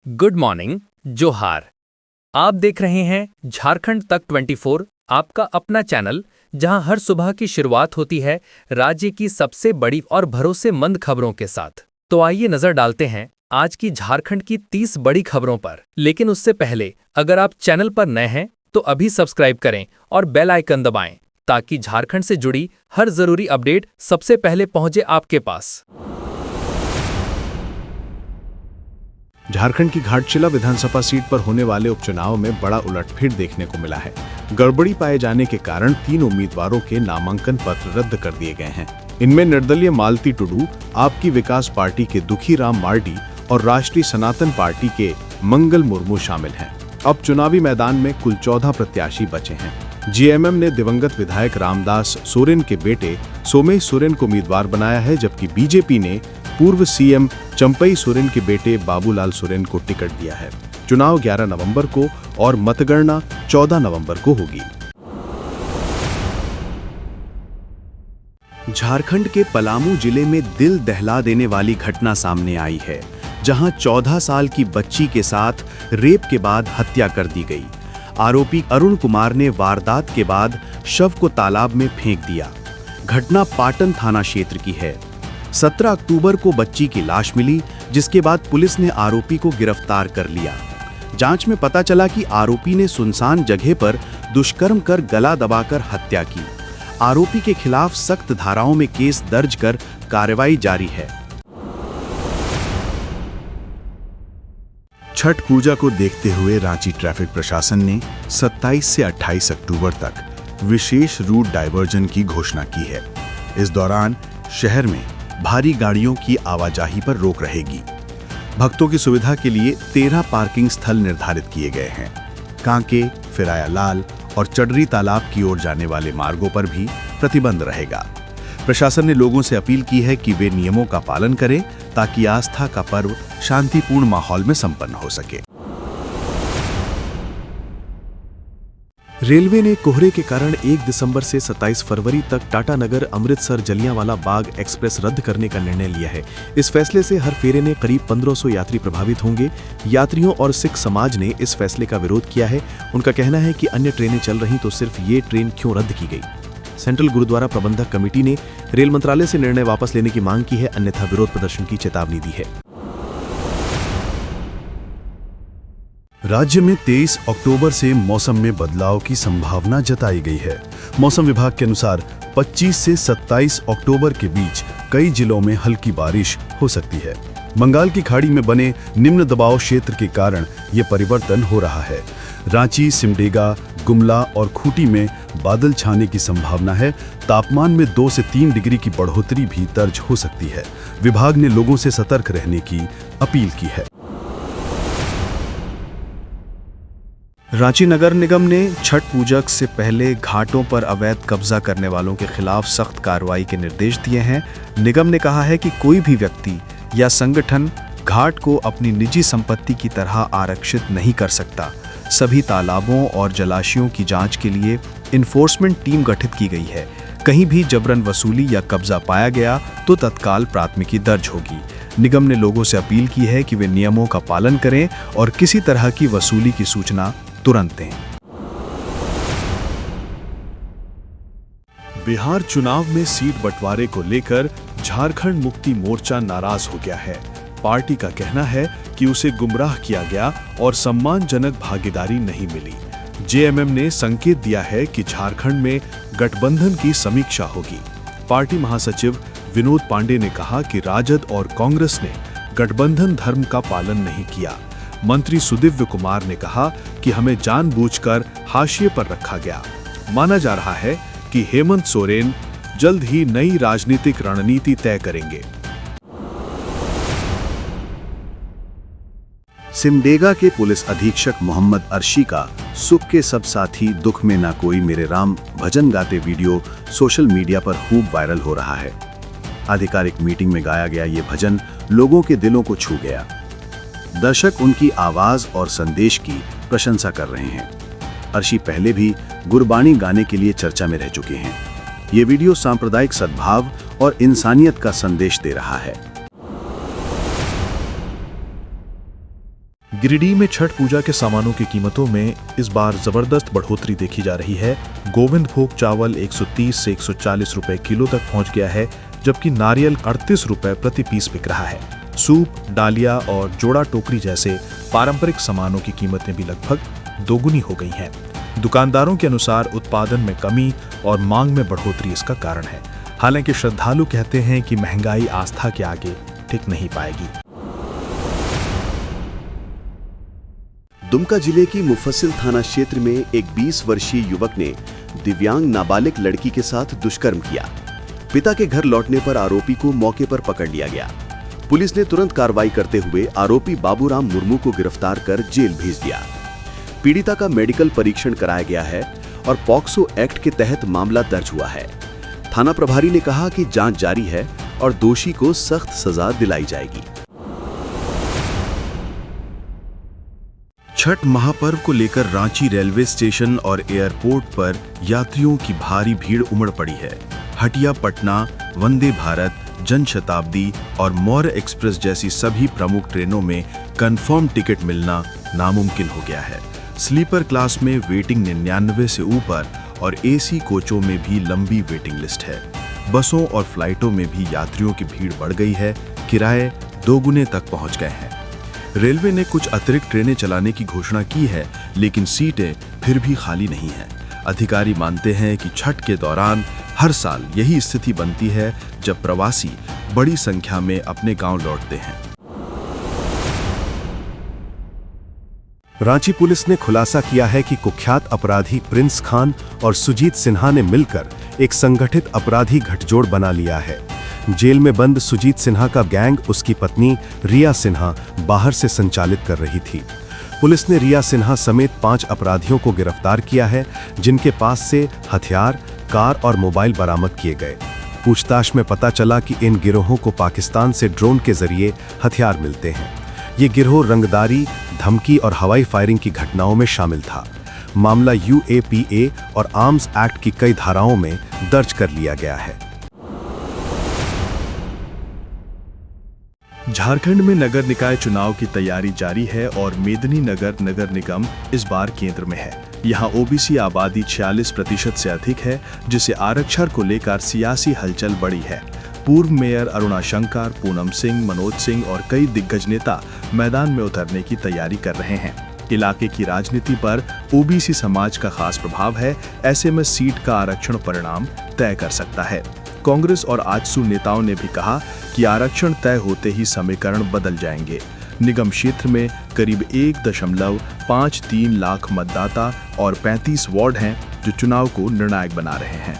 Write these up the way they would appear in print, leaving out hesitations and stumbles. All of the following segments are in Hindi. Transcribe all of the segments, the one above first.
गुड मॉर्निंग, जोहार। आप देख रहे हैं झारखंड तक 24, आपका अपना चैनल, जहां हर सुबह की शुरुआत होती है राज्य की सबसे बड़ी और भरोसेमंद खबरों के साथ। तो आइए नजर डालते हैं आज की झारखंड की 30 बड़ी खबरों पर। लेकिन उससे पहले अगर आप चैनल पर नए हैं तो अभी सब्सक्राइब करें और बेल आइकन दबाएं ताकि झारखंड से जुड़ी हर जरूरी अपडेट सबसे पहले पहुंचे आपके पास। झारखंड की घाटशिला विधानसभा सीट पर होने वाले उपचुनाव में बड़ा उलटफेर देखने को मिला है। गड़बड़ी पाए जाने के कारण 3 उम्मीदवारों के नामांकन पत्र रद्द कर दिए गए हैं। इनमें निर्दलीय मालती टुडू, आपकी विकास पार्टी के दुखीराम मार्डी और राष्ट्रीय सनातन पार्टी के मंगल मुर्मू शामिल हैं। अब चुनावी मैदान में कुल 14 प्रत्याशी बचे हैं। जेएमएम ने दिवंगत विधायक रामदास सोरेन के बेटे सोमेश सोरेन को उम्मीदवार बनाया है, जबकि बीजेपी ने पूर्व सीएम चंपई सोरेन के बेटे बाबूलाल सोरेन को टिकट दिया है। चुनाव 11 नवंबर को और मतगणना 14 नवंबर को होगी। झारखंड के पलामू जिले में दिल दहला देने वाली घटना सामने आई है, जहां 14 साल की बच्ची के साथ रेप के बाद हत्या कर दी गई। आरोपी अरुण कुमार ने वारदात के बाद शव को तालाब में फेंक दिया। घटना पाटन थाना क्षेत्र की है। 17 अक्टूबर को बच्ची की लाश मिली, जिसके बाद पुलिस ने आरोपी को गिरफ्तार कर लिया। जांच में पता चला कि आरोपी ने सुनसान जगह पर दुष्कर्म कर गला दबाकर हत्या की। आरोपी के खिलाफ सख्त धाराओं में केस दर्ज कर कार्रवाई जारी है। छठ पूजा को देखते हुए रांची ट्रैफिक प्रशासन ने 27 से 28 अक्टूबर तक विशेष रूट डायवर्जन की घोषणा की है। इस दौरान शहर में भारी गाड़ियों की आवाजाही पर रोक रहेगी। भक्तों की सुविधा के लिए 13 पार्किंग स्थल निर्धारित किए गए हैं। कांके, फिराया लाल और चडरी तालाब की ओर जाने वाले मार्गों पर भी प्रतिबंध रहेगा। प्रशासन ने लोगों से अपील की है कि वे नियमों का पालन करें ताकि आस्था का पर्व शांतिपूर्ण माहौल में संपन्न हो सके। रेलवे ने कोहरे के कारण 1 दिसंबर से 27 फरवरी तक टाटानगर अमृतसर जलियांवाला बाग एक्सप्रेस रद्द करने का निर्णय लिया है। इस फैसले से हर फेरे ने करीब 1500 यात्री प्रभावित होंगे। यात्रियों और सिख समाज ने इस फैसले का विरोध किया है। उनका कहना है कि अन्य ट्रेनें चल रही तो सिर्फ ये ट्रेन क्यों रद्द की गई। सेंट्रल गुरुद्वारा प्रबंधक कमेटी ने रेल मंत्रालय से निर्णय वापस लेने की मांग की है, अन्यथा विरोध प्रदर्शन की चेतावनी दी है। राज्य में 23 अक्टूबर से मौसम में बदलाव की संभावना जताई गई है। मौसम विभाग के अनुसार 25 से 27 अक्टूबर के बीच कई जिलों में हल्की बारिश हो सकती है। बंगाल की खाड़ी में बने निम्न दबाव क्षेत्र के कारण ये परिवर्तन हो रहा है। रांची, सिमडेगा, गुमला और खूंटी में बादल छाने की संभावना है। तापमान में 2 से 3 डिग्री की बढ़ोतरी भी दर्ज हो सकती है। विभाग ने लोगों से सतर्क रहने की अपील की है। रांची नगर निगम ने छठ पूजा से पहले घाटों पर अवैध कब्जा करने वालों के खिलाफ सख्त कार्रवाई के निर्देश दिए हैं। निगम ने कहा है कि कोई भी व्यक्ति या संगठन घाट को अपनी निजी संपत्ति की तरह आरक्षित नहीं कर सकता। सभी तालाबों और जलाशयों की जांच के लिए इन्फोर्समेंट टीम गठित की गई है। कहीं भी जबरन वसूली या कब्जा पाया गया तो तत्काल प्राथमिकी दर्ज होगी। निगम ने लोगों से अपील की है कि वे नियमों का पालन करें और किसी तरह की वसूली की सूचना तुरंत दें। बिहार चुनाव में सीट बंटवारे को लेकर झारखंड मुक्ति मोर्चा नाराज हो गया है। पार्टी का कहना है कि उसे गुमराह किया गया और सम्मानजनक भागीदारी नहीं मिली। जेएमएम ने संकेत दिया है कि झारखंड में गठबंधन की समीक्षा होगी। पार्टी महासचिव विनोद पांडे ने कहा कि राजद और कांग्रेस ने गठबंधन धर्म का पालन नहीं किया। मंत्री सुदिव्य कुमार ने कहा कि हमें जानबूझकर हाशिए पर रखा गया। माना जा रहा है कि हेमंत सोरेन जल्द ही नई राजनीतिक रणनीति तय करेंगे। सिमडेगा के पुलिस अधीक्षक मोहम्मद अर्शी का सुख के सब साथी दुख में ना कोई मेरे राम भजन गाते वीडियो सोशल मीडिया पर खूब वायरल हो रहा है। आधिकारिक मीटिंग में गाया गया ये भजन लोगों के दिलों को छू गया। दर्शक उनकी आवाज और संदेश की प्रशंसा कर रहे हैं। अर्शी पहले भी गुरबानी गाने के लिए चर्चा में रह चुके हैं। ये वीडियो सांप्रदायिक सद्भाव और इंसानियत का संदेश दे रहा है। गिरिडीह में छठ पूजा के सामानों की कीमतों में इस बार जबरदस्त बढ़ोतरी देखी जा रही है। गोविंद भोग चावल 130 से 140 रुपए किलो तक पहुंच गया है, जबकि नारियल 38 रुपए प्रति पीस बिक रहा है। सूप, डालिया और जोड़ा टोकरी जैसे पारंपरिक सामानों की कीमतें भी लगभग दोगुनी हो गई हैं। दुकानदारों के अनुसार उत्पादन में कमी और मांग में बढ़ोतरी इसका कारण है। हालांकि श्रद्धालु कहते हैं कि महंगाई आस्था के आगे टिक नहीं पाएगी। दुमका जिले की मुफस्सिल थाना क्षेत्र में एक 20 वर्षीय युवक ने दिव्यांग नाबालिग लड़की के साथ दुष्कर्म किया। पिता के घर लौटने पर आरोपी को मौके पर पकड़ लिया गया। पुलिस ने तुरंत कार्रवाई करते हुए आरोपी बाबूराम मुर्मू को गिरफ्तार कर जेल भेज दिया। पीड़िता का मेडिकल परीक्षण कराया गया है और पॉक्सो एक्ट के तहत मामला दर्ज हुआ है। थाना प्रभारी ने कहा कि जांच जारी है और दोषी को सख्त सजा दिलाई जाएगी। छठ महापर्व को लेकर रांची रेलवे स्टेशन और एयरपोर्ट पर यात्रियों की भारी भीड़ उमड़ पड़ी है। हटिया पटना, वंदे भारत, जनशताब्दी और मौर्य एक्सप्रेस जैसी सभी प्रमुख ट्रेनों में कंफर्म टिकट मिलना नामुमकिन हो गया है। स्लीपर क्लास में वेटिंग 99 से ऊपर और एसी कोचों में भी लंबी वेटिंग लिस्ट है। बसों और फ्लाइटों में भी यात्रियों की भीड़ बढ़ गई है। किराए दोगुने तक पहुंच गए हैं। रेलवे ने कुछ अतिरिक्त ट्रेनें चलाने की घोषणा की है, लेकिन सीटें फिर भी खाली नहीं हैं। अधिकारी मानते हैं कि छठ के दौरान हर साल यही स्थिति बनती है, जब प्रवासी बड़ी संख्या में अपने गांव लौटते हैं। रांची पुलिस ने खुलासा किया है कि कुख्यात अपराधी प्रिंस खान और सुजीत सिन्हा ने मिलकर एक संगठित अपराधी गठजोड़ बना लिया है। जेल में बंद सुजीत सिन्हा का गैंग उसकी पत्नी रिया सिन्हा बाहर से संचालित कर रही थी। पुलिस ने रिया सिन्हा समेत 5 अपराधियों को गिरफ्तार किया है, जिनके पास से हथियार, कार और मोबाइल बरामद किए गए। पूछताछ में पता चला कि इन गिरोहों को पाकिस्तान से ड्रोन के जरिए हथियार मिलते हैं। ये गिरोह रंगदारी, धमकी और हवाई फायरिंग की घटनाओं में शामिल था। मामला UAPA और आर्म्स एक्ट की कई धाराओं में दर्ज कर लिया गया है। झारखंड में नगर निकाय चुनाव की तैयारी जारी है और मेदिनीनगर नगर निगम इस बार केंद्र में है। यहाँ ओबीसी आबादी 46% से अधिक है, जिसे आरक्षण को लेकर सियासी हलचल बढ़ी है। पूर्व मेयर अरुणा शंकर, पूनम सिंह, मनोज सिंह और कई दिग्गज नेता मैदान में उतरने की तैयारी कर रहे हैं। इलाके की राजनीति पर ओबीसी समाज का खास प्रभाव है। ऐसे में सीट का आरक्षण परिणाम तय कर सकता है। कांग्रेस और आजसू नेताओं ने भी कहा कि आरक्षण तय होते ही समीकरण बदल जाएंगे। निगम क्षेत्र में करीब 1.53 लाख मतदाता और 35 वार्ड हैं, जो चुनाव को निर्णायक बना रहे हैं।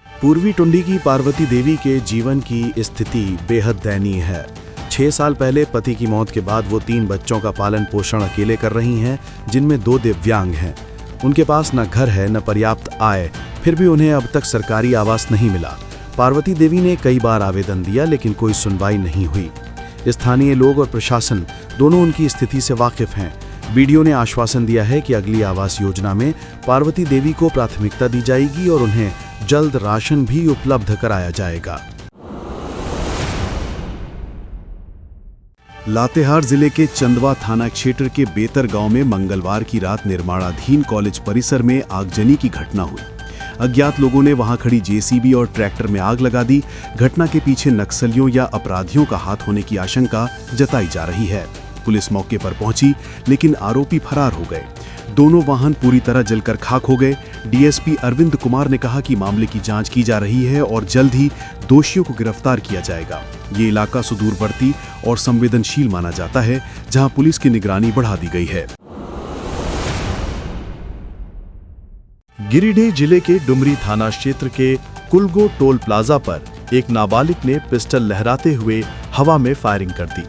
पूर्वी टुंडी की पार्वती देवी के जीवन की स्थिति बेहद दयनीय है। 6 साल पहले पति की मौत के बाद वो 3 बच्चों का पालन पोषण अकेले कर रही हैं, जिनमें 2 दिव्यांग हैं। उनके पास न घर है न पर्याप्त आय, फिर भी उन्हें अब तक सरकारी आवास नहीं मिला। पार्वती देवी ने कई बार आवेदन दिया, लेकिन कोई सुनवाई नहीं हुई। स्थानीय लोग और प्रशासन दोनों उनकी स्थिति से वाकिफ हैं। बीडीओ ने आश्वासन दिया है कि अगली आवास योजना में पार्वती देवी को प्राथमिकता दी जाएगी और उन्हें जल्द राशन भी उपलब्ध कराया जाएगा। लातेहार जिले के चंदवा थाना क्षेत्र के बेतर गांव में मंगलवार की रात निर्माणाधीन कॉलेज परिसर में आगजनी की घटना हुई। अज्ञात लोगों ने वहां खड़ी जेसीबी और ट्रैक्टर में आग लगा दी। घटना के पीछे नक्सलियों या अपराधियों का हाथ होने की आशंका जताई जा रही है। पुलिस मौके पर पहुंची, लेकिन आरोपी फरार हो गए। दोनों वाहन पूरी तरह जलकर खाक हो गए। डीएसपी अरविंद कुमार ने कहा कि मामले की जांच की जा रही है और जल्द ही दोषियों को गिरफ्तार किया जाएगा। ये इलाका सुदूरवर्ती और संवेदनशील माना जाता है, जहां पुलिस की निगरानी बढ़ा दी गई है। गिरिडीह जिले के डुमरी थाना क्षेत्र के कुलगो टोल प्लाजा पर एक नाबालिग ने पिस्टल लहराते हुए हवा में फायरिंग कर दी।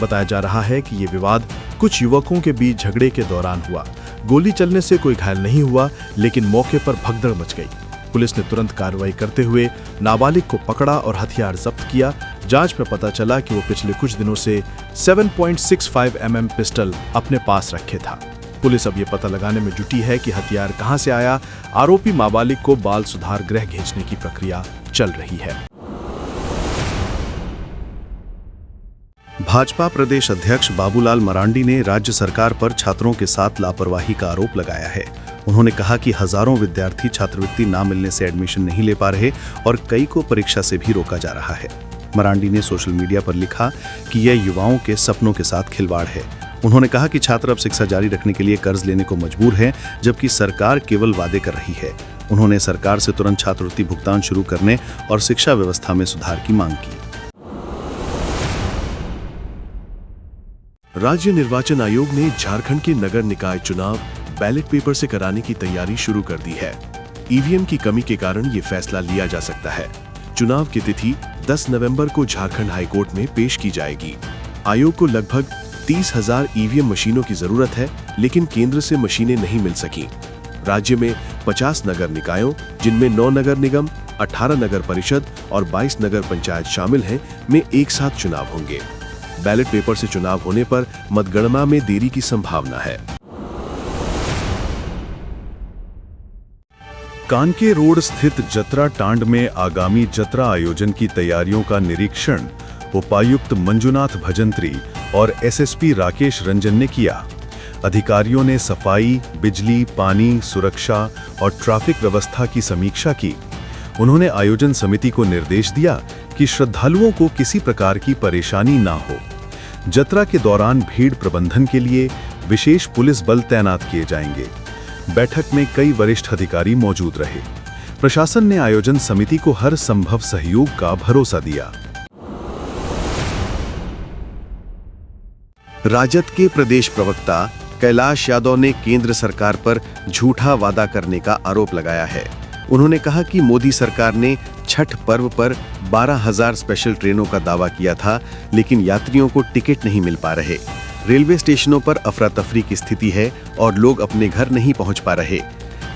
बताया जा रहा है कि ये विवाद कुछ युवकों के बीच झगड़े के दौरान हुआ। गोली चलने से कोई घायल नहीं हुआ, लेकिन मौके पर भगदड़ मच गई। पुलिस ने तुरंत कार्रवाई करते हुए नाबालिग को पकड़ा और हथियार जब्त किया। जांच में पता चला कि वो पिछले कुछ दिनों से 7.65 mm पिस्टल अपने पास रखे था। पुलिस अब ये पता लगाने में जुटी है कि हथियार कहां से आया। आरोपी नाबालिग को बाल सुधार गृह भेजने की प्रक्रिया चल रही है। भाजपा प्रदेश अध्यक्ष बाबूलाल मरांडी ने राज्य सरकार पर छात्रों के साथ लापरवाही का आरोप लगाया है। उन्होंने कहा कि हजारों विद्यार्थी छात्रवृत्ति न मिलने से एडमिशन नहीं ले पा रहे और कई को परीक्षा से भी रोका जा रहा है। मरांडी ने सोशल मीडिया पर लिखा कि यह युवाओं के सपनों के साथ खिलवाड़ है। उन्होंने कहा कि छात्र अब शिक्षा जारी रखने के लिए कर्ज लेने को मजबूर है, जबकि सरकार केवल वादे कर रही है। उन्होंने सरकार से तुरंत छात्रवृत्ति भुगतान शुरू करने और शिक्षा व्यवस्था में सुधार की मांग की। राज्य निर्वाचन आयोग ने झारखंड के नगर निकाय चुनाव बैलेट पेपर से कराने की तैयारी शुरू कर दी है। ईवीएम की कमी के कारण ये फैसला लिया जा सकता है। चुनाव की तिथि 10 नवंबर को झारखंड हाईकोर्ट में पेश की जाएगी। आयोग को लगभग 30,000 ईवीएम मशीनों की जरूरत है, लेकिन केंद्र से मशीनें नहीं मिल सकी। राज्य में 50 नगर निकायों, जिनमें 9 नगर निगम, 18 नगर परिषद और 22 नगर पंचायत शामिल हैं, में एक साथ चुनाव होंगे। बैलेट पेपर से चुनाव होने पर मतगणना में देरी की संभावना है। कानके रोड स्थित जतरा टांड में आगामी जतरा आयोजन की तैयारियों का निरीक्षण उपायुक्त मंजुनाथ भजंत्री और एसएसपी राकेश रंजन ने किया। अधिकारियों ने सफाई, बिजली, पानी, सुरक्षा और ट्रैफिक व्यवस्था की समीक्षा की। उन्होंने आयोजन समिति को निर्देश दिया कि श्रद्धालुओं को किसी प्रकार की परेशानी ना हो। जतरा के दौरान भीड़ प्रबंधन के लिए विशेष पुलिस बल तैनात किए जाएंगे। बैठक में कई वरिष्ठ अधिकारी मौजूद रहे। प्रशासन ने आयोजन समिति को हर संभव सहयोग का भरोसा दिया। राजद के प्रदेश प्रवक्ता कैलाश यादव ने केंद्र सरकार पर झूठा वादा करने का आरोप लगाया है। उन्होंने कहा कि मोदी सरकार ने छठ पर्व पर 12,000 स्पेशल ट्रेनों का दावा किया था, लेकिन यात्रियों को टिकट नहीं मिल पा रहे। रेलवे स्टेशनों पर अफरा तफरी की स्थिति है और लोग अपने घर नहीं पहुंच पा रहे।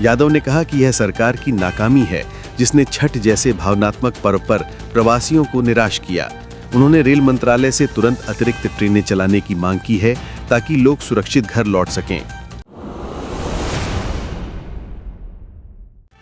यादव ने कहा कि यह सरकार की नाकामी है, जिसने छठ जैसे भावनात्मक पर्व पर प्रवासियों को निराश किया। उन्होंने रेल मंत्रालय से तुरंत अतिरिक्त ट्रेनें चलाने की मांग की है, ताकि लोग सुरक्षित घर लौट सकें।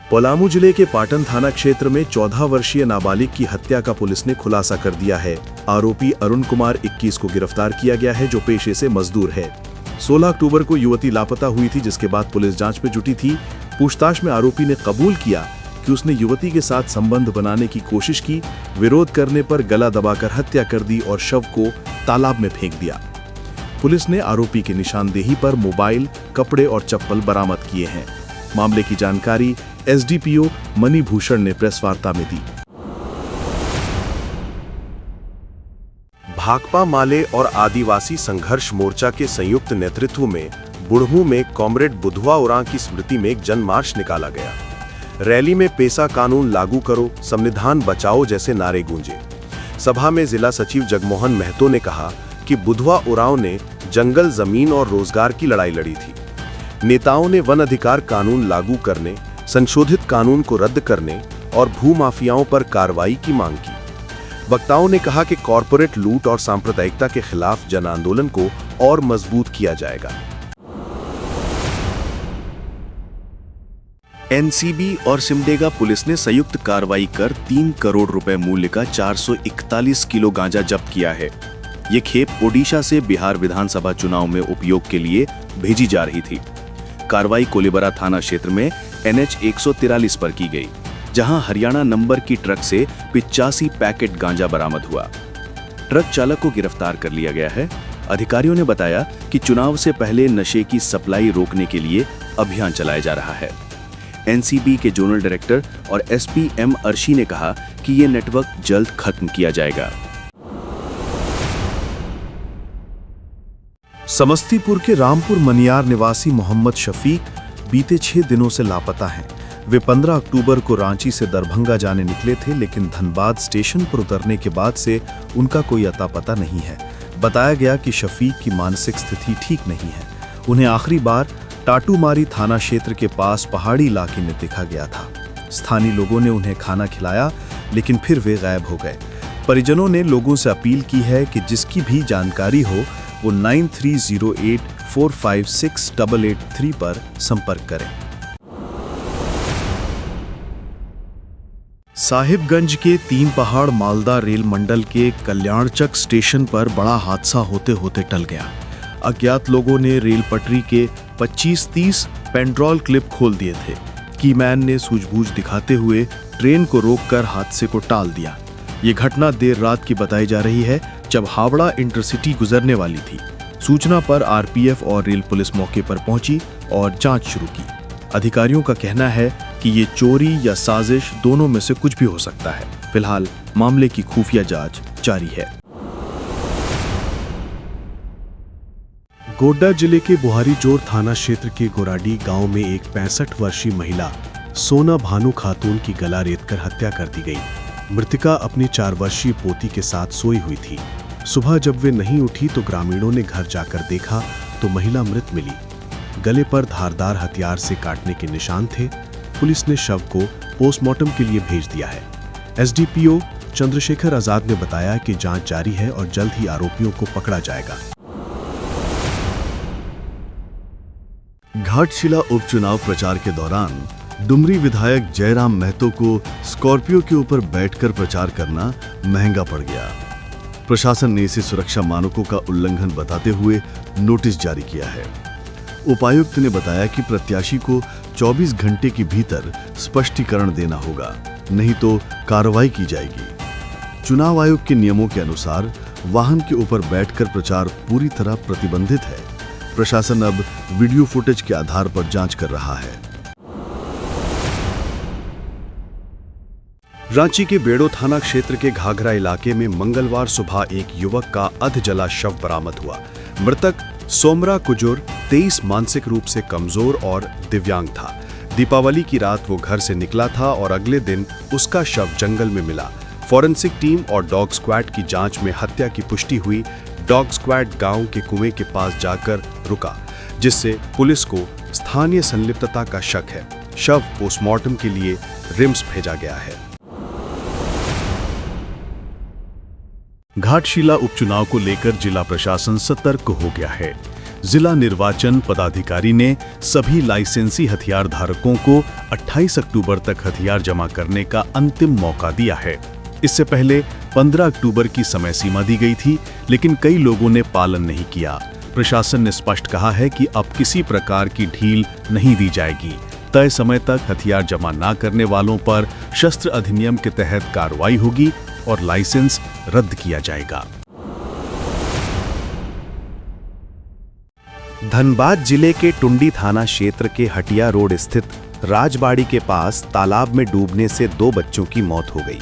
पलामू जिले के पाटन थाना क्षेत्र में 14 वर्षीय नाबालिग की हत्या का पुलिस ने खुलासा कर दिया है। आरोपी अरुण कुमार 21 को गिरफ्तार किया गया है, जो पेशे से मजदूर है। 16 अक्टूबर को युवती लापता हुई थी, जिसके बाद पुलिस जांच में जुटी थी। पूछताछ में आरोपी ने कबूल किया कि उसने युवती के साथ संबंध बनाने की कोशिश की। विरोध करने पर गला दबाकर हत्या कर दी और शव को तालाब में फेंक दिया। पुलिस ने आरोपी की निशानदेही पर मोबाइल, कपड़े और चप्पल बरामद किए हैं। मामले की जानकारी एसडीपीओ मणि भूषण ने प्रेस वार्ता में दी। भाकपा माले और आदिवासी संघर्ष मोर्चा के संयुक्त नेतृत्व में बुढ़मू में कॉमरेड बुधवा उरांव की स्मृति में एक जनमार्च निकाला गया। रैली में पेसा कानून लागू करो, संविधान बचाओ जैसे नारे गूंजे। सभा में जिला सचिव जगमोहन महतो ने कहा कि बुधवा उरांव ने जंगल, जमीन और रोजगार की लड़ाई लड़ी थी। नेताओं ने वन अधिकार कानून लागू करने, संशोधित कानून को रद्द करने और भूमाफियाओं पर कार्रवाई की मांग की। वक्ताओं ने कहा कि कॉरपोरेट लूट और सांप्रदायिकता के खिलाफ जन आंदोलन को और मजबूत किया जाएगा। एनसीबी और सिमडेगा पुलिस ने संयुक्त कार्रवाई कर 3 करोड़ रुपए मूल्य का 441 किलो गांजा जब्त किया है। ये खेप ओडिशा से बिहार विधानसभा चुनाव में उपयोग के लिए भेजी जा रही थी। कार्रवाई कोलीबरा थाना क्षेत्र में NH 143 पर की गई, जहां हरियाणा नंबर की ट्रक से 85 पैकेट गांजा बरामद हुआ। ट्रक चालक को गिरफ्तार कर लिया गया है। अधिकारियों ने बताया कि चुनाव से पहले नशे की सप्लाई रोकने के लिए अभियान चलाया जा रहा है। एनसीबी के जोनल डायरेक्टर और एसपी एम अर्शी ने कहा कि ये नेटवर्क जल्द खत्म किया जाएगा। समस्तीपुर के रामपुर मनियार निवासी मोहम्मद शफीक बीते 6 दिनों से लापता हैं। वे 15 अक्टूबर को रांची से दरभंगा जाने निकले थे, लेकिन धनबाद स्टेशन पर उतरने के बाद से उनका कोई अता पता नहीं है। बताया गया कि शफीक की मानसिक स्थिति ठीक नहीं है। उन्हें आखिरी बार टाटूमारी थाना क्षेत्र के पास पहाड़ी इलाके में देखा गया था। स्थानीय लोगों ने उन्हें खाना खिलाया, लेकिन फिर वे गायब हो गए। परिजनों ने लोगों से अपील की है कि जिसकी भी जानकारी हो वो 9308456883 पर संपर्क करें। साहिबगंज के तीन पहाड़ मालदा रेल मंडल के कल्याणचक स्टेशन पर बड़ा हादसा होते होते टल गया। अज्ञात लोगों ने रेल पटरी के 25-30 पेंड्रोल क्लिप खोल दिए थे। कीमैन ने सूझबूझ दिखाते हुए ट्रेन को रोककर हादसे को टाल दिया। ये घटना देर रात की बताई जा रही है, जब हावड़ा इंटरसिटी गुजरने वाली थी। सूचना पर आरपीएफ और रेल पुलिस मौके पर पहुंची और जांच शुरू की। अधिकारियों का कहना है कि ये चोरी या साजिश दोनों में से कुछ भी हो सकता है। फिलहाल मामले की खुफिया जांच जारी है। गोड्डा जिले के बुहारीजोर थाना क्षेत्र के गोराडी गांव में एक 65 वर्षीय महिला सोना भानु खातून की गला रेतकर हत्या कर दी गई। मृतका अपनी 4 वर्षीय पोती के साथ सोई हुई थी। सुबह जब वे नहीं उठी तो ग्रामीणों ने घर जाकर देखा तो महिला मृत मिली। गले पर धारदार हथियार से काटने के निशान थे। पुलिस ने शव को पोस्टमार्टम के लिए भेज दिया है। एसडीपीओ चंद्रशेखर आजाद ने बताया कि जांच जारी है और जल्द ही आरोपियों को पकड़ा जाएगा। घाटशिला उपचुनाव प्रचार के दौरान डुमरी विधायक जयराम महतो को स्कॉर्पियो के ऊपर बैठकर प्रचार करना महंगा पड़ गया। प्रशासन ने इसे सुरक्षा मानकों का उल्लंघन बताते हुए नोटिस जारी किया है। उपायुक्त ने बताया कि प्रत्याशी को 24 घंटे के भीतर स्पष्टीकरण देना होगा, नहीं तो कार्रवाई की जाएगी। चुनाव आयोग के नियमों के अनुसार वाहन के ऊपर बैठकर प्रचार पूरी तरह प्रतिबंधित है। प्रशासन अब वीडियो फुटेज के आधार पर जांच कर रहा है। रांची के बेड़ो थाना क्षेत्र के घाघरा इलाके में मंगलवार सुबह एक युवक का अधजला शव बरामद हुआ। मृतक सोमरा कुजुर 23 मानसिक रूप से कमजोर और दिव्यांग था। दीपावली की रात वो घर से निकला था और अगले दिन उसका शव जंगल में मिला। फॉरेंसिक टीम और डॉग स्क्वाड की जांच में हत्या की पुष्टि हुई। डॉग स्क्वाड गांव के कुएं के पास जाकर रुका, जिससे पुलिस को स्थानीय संलिप्तता का शक है। शव पोस्टमार्टम के लिए रिम्स भेजा गया है। घाटशिला उपचुनाव को लेकर जिला प्रशासन सतर्क हो गया है। जिला निर्वाचन पदाधिकारी ने सभी लाइसेंसी हथियार धारकों को 28 अक्टूबर तक हथियार जमा करने का अंतिम मौका दिया है। इससे पहले 15 अक्टूबर की समय सीमा दी गई थी, लेकिन कई लोगों ने पालन नहीं किया। प्रशासन ने स्पष्ट कहा है कि अब किसी प्रकार की ढील नहीं दी जाएगी। तय समय तक हथियार जमा न करने वालों पर शस्त्र अधिनियम के तहत कार्रवाई होगी और लाइसेंस रद्द किया जाएगा। धनबाद जिले के टुंडी थाना क्षेत्र के हटिया रोड स्थित राजबाड़ी के पास तालाब में डूबने से 2 बच्चों की मौत हो गई।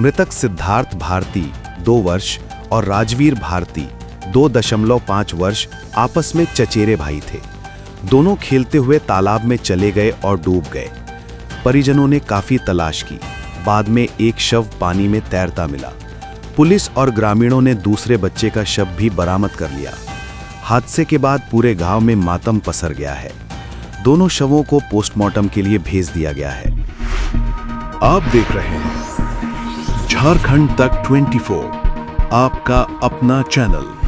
मृतक सिद्धार्थ भारती 2 वर्ष और राजवीर भारती 2.5 वर्ष आपस में चचेरे भाई थे। दोनों खेलते हुए तालाब में चले गए और डूब गए। परिजनों ने काफी तलाश की। बाद में एक शव पानी में तैरता मिला। पुलिस और ग्रामीणों ने दूसरे बच्चे का शव भी बरामद कर लिया। हादसे के बाद पूरे गांव में मातम पसर गया है। दोनों शवों को पोस्टमार्टम के लिए भेज दिया गया है। आप देख रहे हैं झारखंड तक 24, आपका अपना चैनल।